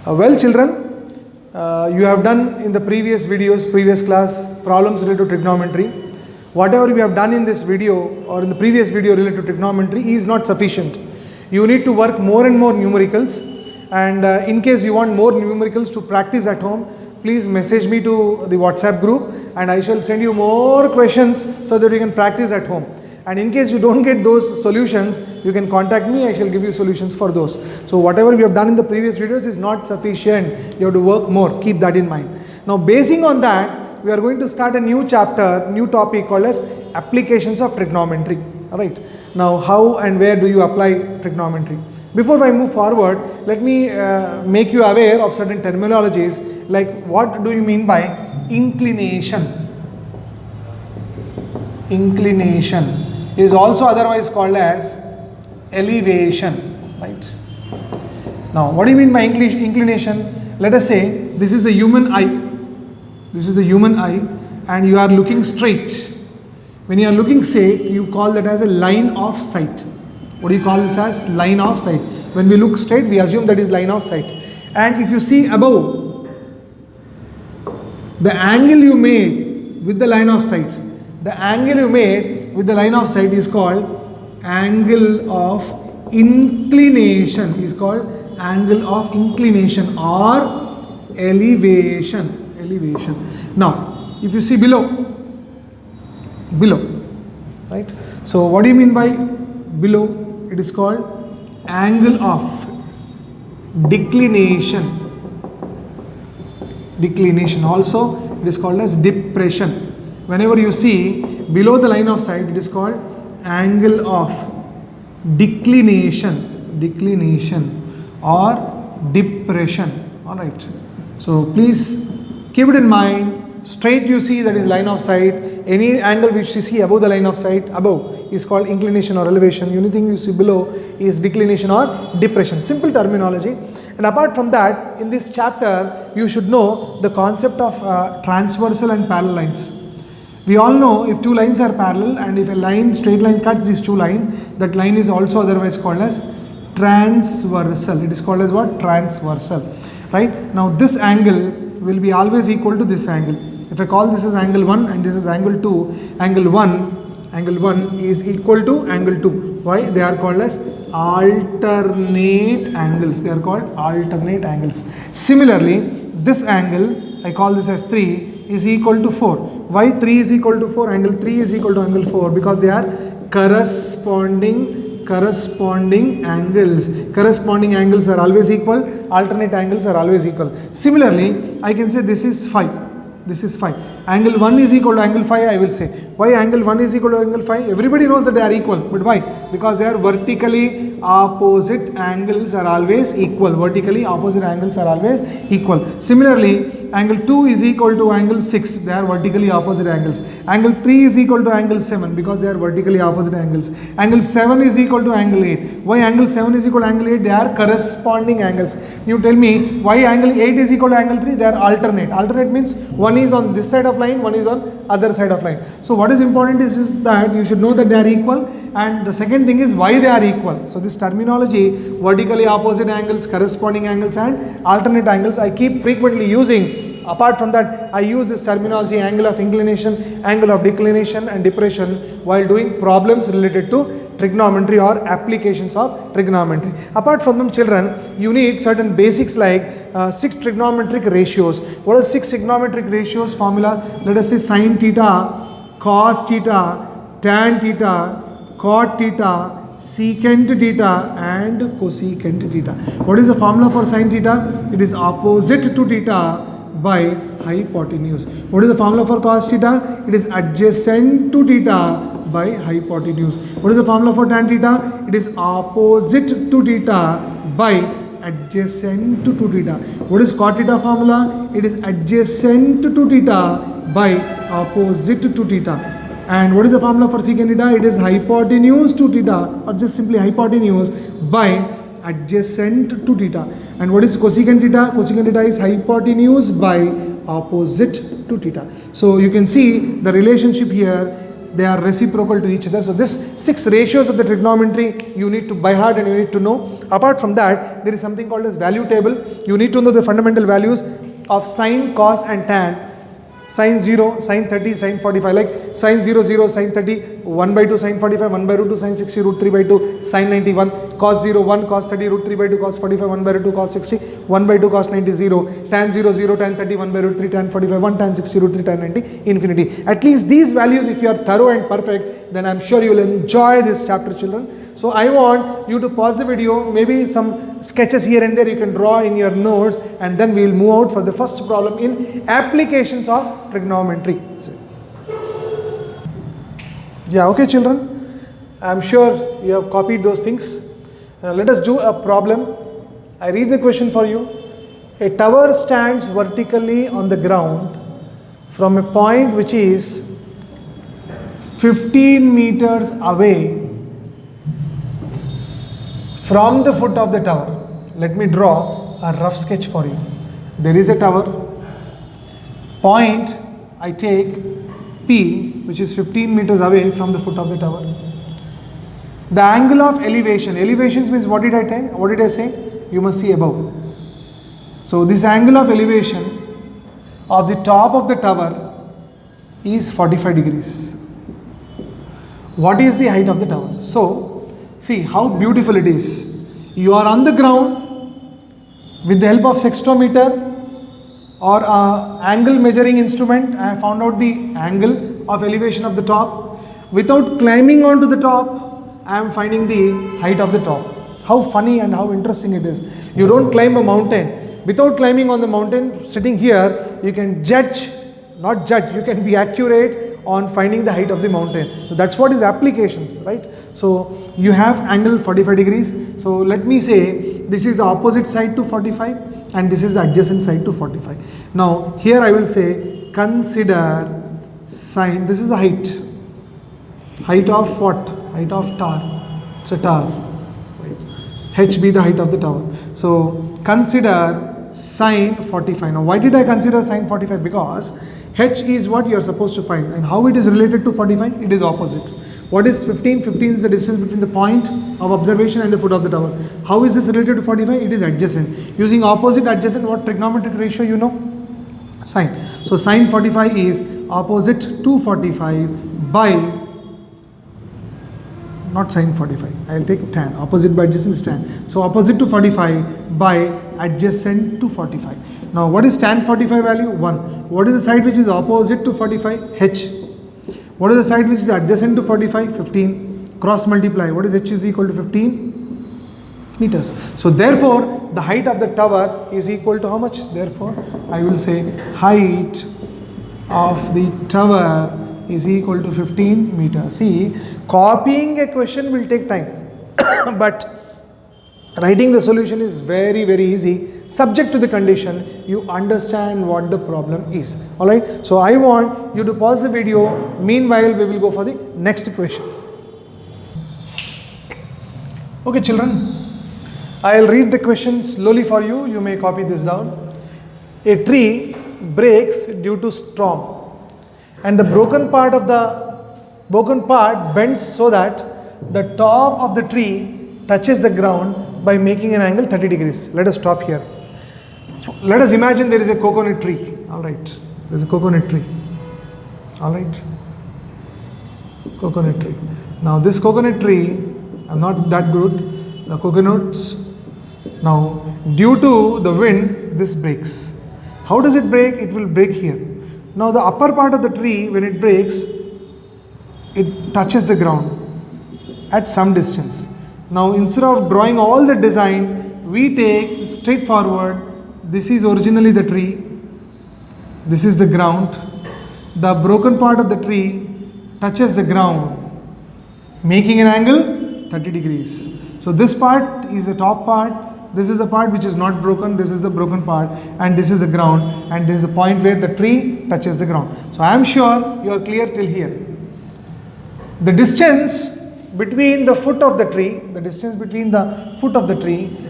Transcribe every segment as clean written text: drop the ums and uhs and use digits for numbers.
Well children, you have done in the previous videos, previous class, problems related to trigonometry. Whatever we have done in this video or in the previous video related to trigonometry is not sufficient. You need to work more and more numericals, and in case you want more numericals to practice at home, please message me to the WhatsApp group and I shall send you more questions so that you can practice at home. And in case you don't get those solutions, you can contact me, I shall give you solutions for those. So whatever we have done in the previous videos is not sufficient. You have to work more, keep that in mind. Now basing on that, we are going to start a new chapter, new topic called as applications of trigonometry. Alright, now how and where do you apply trigonometry? Before I move forward, let me make you aware of certain terminologies, like what do you mean by inclination? Inclination is also otherwise called as elevation, right? Now, what do you mean by inclination? Let us say this is a human eye. This is a human eye, and you are looking straight. When you are looking straight, you call that as a line of sight. What do you call this as? Line of sight. When we look straight, we assume that is line of sight. And if you see above, the angle you made with the line of sight, the angle you made with the line of sight is called angle of inclination, is called angle of inclination or elevation. Now, if you see below, right? So, what do you mean by below? It is called angle of declination. Also, it is called as depression. Whenever you see below the line of sight, it is called angle of declination or depression. Alright. So please keep it in mind. Straight you see, that is line of sight. Any angle which you see above the line of sight, above, is called inclination or elevation. Anything you see below is declination or depression. Simple terminology. And apart from that, in this chapter, you should know the concept of transversal and parallel lines. We all know if two lines are parallel and if a line, straight line cuts these two lines, that line is also otherwise called as transversal. It is called as what? Transversal. Right? Now this angle will be always equal to this angle. If I call this as angle 1 and this is angle 2, angle 1 is equal to angle 2. Why? They are called as alternate angles. They are called alternate angles. Similarly, this angle, I call this as 3, is equal to 4. Why 3 is equal to 4? Angle 3 is equal to angle 4 because they are corresponding angles. Corresponding angles are always equal, alternate angles are always equal. Similarly, I can say this is 5. This is 5. Angle 1 is equal to angle 5, I will say. Why angle 1 is equal to angle 5? Everybody knows that they are equal. But why? Because they are vertically opposite angles are always equal. Vertically opposite angles are always equal. Similarly, angle 2 is equal to angle 6. They are vertically opposite angles. Angle 3 is equal to angle 7 because they are vertically opposite angles. Angle 7 is equal to angle 8. Why angle 7 is equal to angle 8? They are corresponding angles. You tell me why angle 8 is equal to angle 3? They are alternate. Alternate means one is on this side of line, one is on other side of line. So what is important is that you should know that they are equal, and the second thing is why they are equal. So this terminology, vertically opposite angles, corresponding angles and alternate angles, I keep frequently using. Apart from that, I use this terminology angle of inclination, angle of declination and depression while doing problems related to trigonometry or applications of trigonometry. Apart from them, children, you need certain basics like 6 trigonometric ratios. What are 6 trigonometric ratios? Formula, let us say sin theta, cos theta, tan theta, cot theta, secant theta and cosecant theta. What is the formula for sin theta? It is opposite to theta by hypotenuse. What is the formula for cos theta? It is adjacent to theta by hypotenuse. What is the formula for tan theta? It is opposite to theta by adjacent to theta. What is cot theta formula? It is adjacent to theta by opposite to theta. And what is the formula for secant theta? It is hypotenuse to theta, or just simply hypotenuse by adjacent to theta. And what is cosecant theta? Cosecant theta is hypotenuse by opposite to theta. So you can see the relationship here. they are reciprocal to each other. So this 6 ratios of the trigonometry you need to by heart and you need to know. Apart from that, there is something called as value table. You need to know the fundamental values of sine, cos and tan. Sine 0, sine 30, sine 45, like sine 0, 0, sine 30, 1 by 2, sine 45, 1 by root 2, sine 60, root 3 by 2, sine 91, cos 0, 1, cos 30, root 3 by 2, cos 45, 1 by root 2, cos 60, 1 by 2, cos 90, 0, tan 0, 0, tan 30, 1 by root 3, tan 45, 1, tan 60, root 3, tan 90, infinity. At least these values, if you are thorough and perfect, then I am sure you will enjoy this chapter, children. So I want you to pause the video, maybe some sketches here and there you can draw in your notes, and then we will move out for the first problem in applications of trigonometry. Yeah, okay children, I am sure you have copied those things. Now let us do a problem. I read the question for you. A tower stands vertically on the ground from a point which is 15 meters away from the foot of the tower. Let me draw a rough sketch for you. There is a tower. Point I take P, which is 15 meters away from the foot of the tower. The angle of elevation. Elevations means what did I tell? What did I say? You must see above. So this angle of elevation of the top of the tower is 45 degrees. What is the height of the tower? So see how beautiful it is. You are on the ground with the help of sextometer or angle measuring instrument. I have found out the angle of elevation of the top. Without climbing onto the top, I am finding the height of the top. How funny and how interesting it is. You don't climb a mountain. Without climbing on the mountain, sitting here, you can judge, not judge, you can be accurate on finding the height of the mountain. So that's what is applications, right? So you have angle 45 degrees. So let me say this is the opposite side to 45 and this is the adjacent side to 45. Now here I will say consider sine, this is the height. Height of what? Height of tower. It's a tower. Right? H be the height of the tower. So consider sine 45. Now why did I consider sine 45? Because H is what you are supposed to find, and how it is related to 45? It is opposite. What is 15? 15 is the distance between the point of observation and the foot of the tower. How is this related to 45? It is adjacent. Using opposite adjacent, what trigonometric ratio you know? Sine. So sine 45 is opposite to 45 by, not sine 45, I will take tan. Opposite by adjacent is tan. So opposite to 45 by adjacent to 45. Now what is tan 45 value? 1. What is the side which is opposite to 45? H. What is the side which is adjacent to 45? 15. Cross multiply. What is H is equal to 15 meters. So therefore the height of the tower is equal to how much? Therefore I will say height of the tower is equal to 15 meters. See, copying a question will take time but writing the solution is very easy, subject to the condition you understand what the problem is. Alright, so I want you to pause the video. Meanwhile we will go for the next question. Okay children, I will read the question slowly for you. You may copy this down. A tree breaks due to storm and the broken part bends so that the top of the tree touches the ground by making an angle 30 degrees. Let us stop here. Let us imagine there is a coconut tree. Alright, there is a coconut tree. Alright, coconut tree. Now this coconut tree, I'm not that good. The coconuts, now due to the wind, this breaks. How does it break? It will break here. Now the upper part of the tree, when it breaks, it touches the ground at some distance. Now instead of drawing all the design, we take straightforward. This is originally the tree. This is the ground. The broken part of the tree touches the ground, making an angle 30 degrees. So this part is the top part. This is the part which is not broken. This is the broken part, and this is the ground, and this is the point where the tree touches the ground. So I am sure you are clear till here. The distance between the foot of the tree,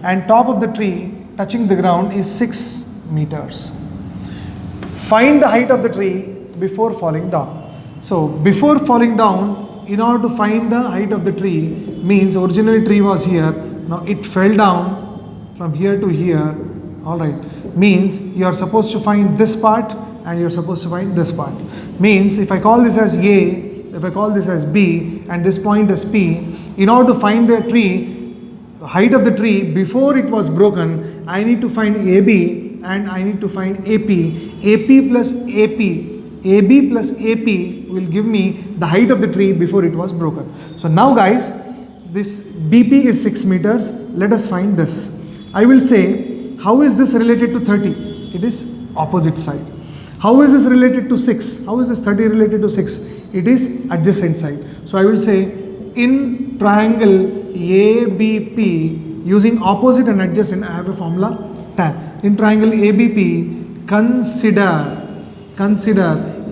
and top of the tree touching the ground is 6 meters. Find the height of the tree before falling down. So before falling down, in order to find the height of the tree, means originally tree was here, now it fell down from here to here, alright, means you are supposed to find this part and you are supposed to find this part. Means if I call this as A, if I call this as B and this point as P, in order to find the tree, height of the tree before it was broken, I need to find AB and I need to find AP. AP plus AP, AB plus AP will give me the height of the tree before it was broken. So now guys, this BP is 6 meters. Let us find this. I will say, how is this related to 30? It is opposite side. How is this related to 6? How is this 30 related to 6? It is adjacent side. So I will say, in triangle ABP, using opposite and adjacent, I have a formula tan. In triangle ABP, consider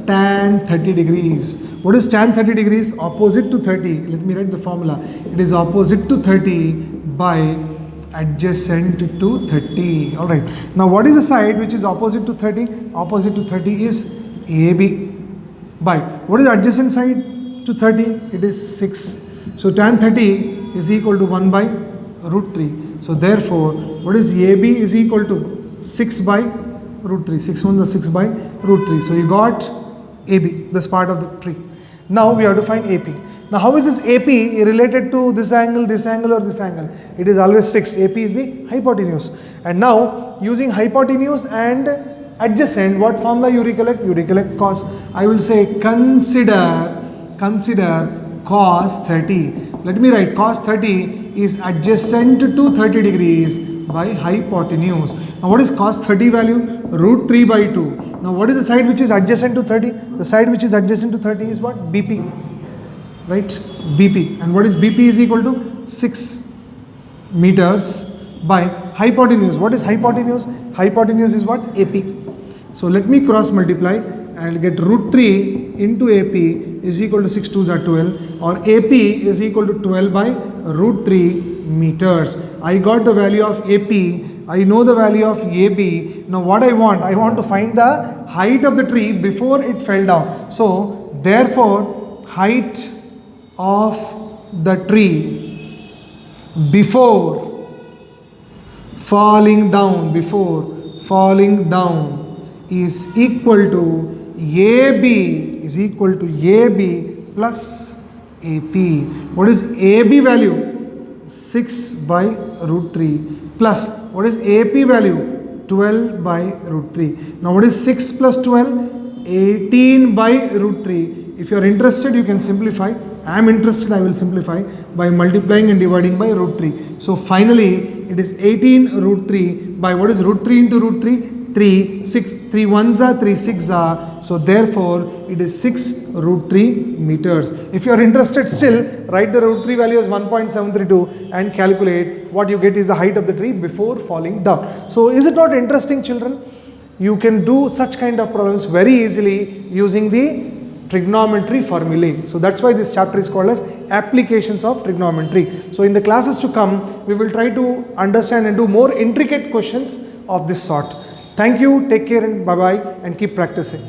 tan 30 degrees. What is tan 30 degrees? Opposite to 30. Let me write the formula. It is opposite to 30 by adjacent to 30. Alright. Now what is the side which is opposite to 30? Opposite to 30 is AB. By what is adjacent side to 30? It is 6. So tan 30 is equal to 1 by root 3. So therefore, what is AB is equal to 6 by root 3. 6 1 is 6 by root 3. So you got AB, this part of the tree. Now we have to find AP. Now how is this AP related to this angle or this angle? It is always fixed. AP is the hypotenuse. And now using hypotenuse and adjacent, what formula you recollect? You recollect cos. I will say consider cos 30. Let me write cos 30 is adjacent to 30 degrees by hypotenuse. Now what is cos 30 value? Root 3 by 2. Now what is the side which is adjacent to 30? The side which is adjacent to 30 is what? BP. Right? BP. And what is BP is equal to 6 meters by hypotenuse. What is hypotenuse? Hypotenuse is what? AP. So let me cross multiply. I will get root 3 into AP is equal to 6 2s are 12, or AP is equal to 12 by root 3 meters. I got the value of AP. I know the value of AB. Now what I want to find the height of the tree before it fell down. So therefore, height of the tree before falling down is equal to AB plus AP. What is AB value? 6 by root 3 plus what is AP value? 12 by root 3. Now what is 6 plus 12? 18 by root 3. If you are interested, you can simplify. I am interested, I will simplify by multiplying and dividing by root 3. So finally, it is 18 root 3 by what is root 3 into root 3? 3, 6, 3 1s are 3 6s are. So therefore, it is 6 root 3 meters. If you are interested still, write the root 3 value as 1.732 and calculate what you get is the height of the tree before falling down. So is it not interesting, children? You can do such kind of problems very easily using the trigonometry formulae. So that's why this chapter is called as applications of trigonometry. So in the classes to come, we will try to understand and do more intricate questions of this sort. Thank you, take care and bye-bye and keep practicing.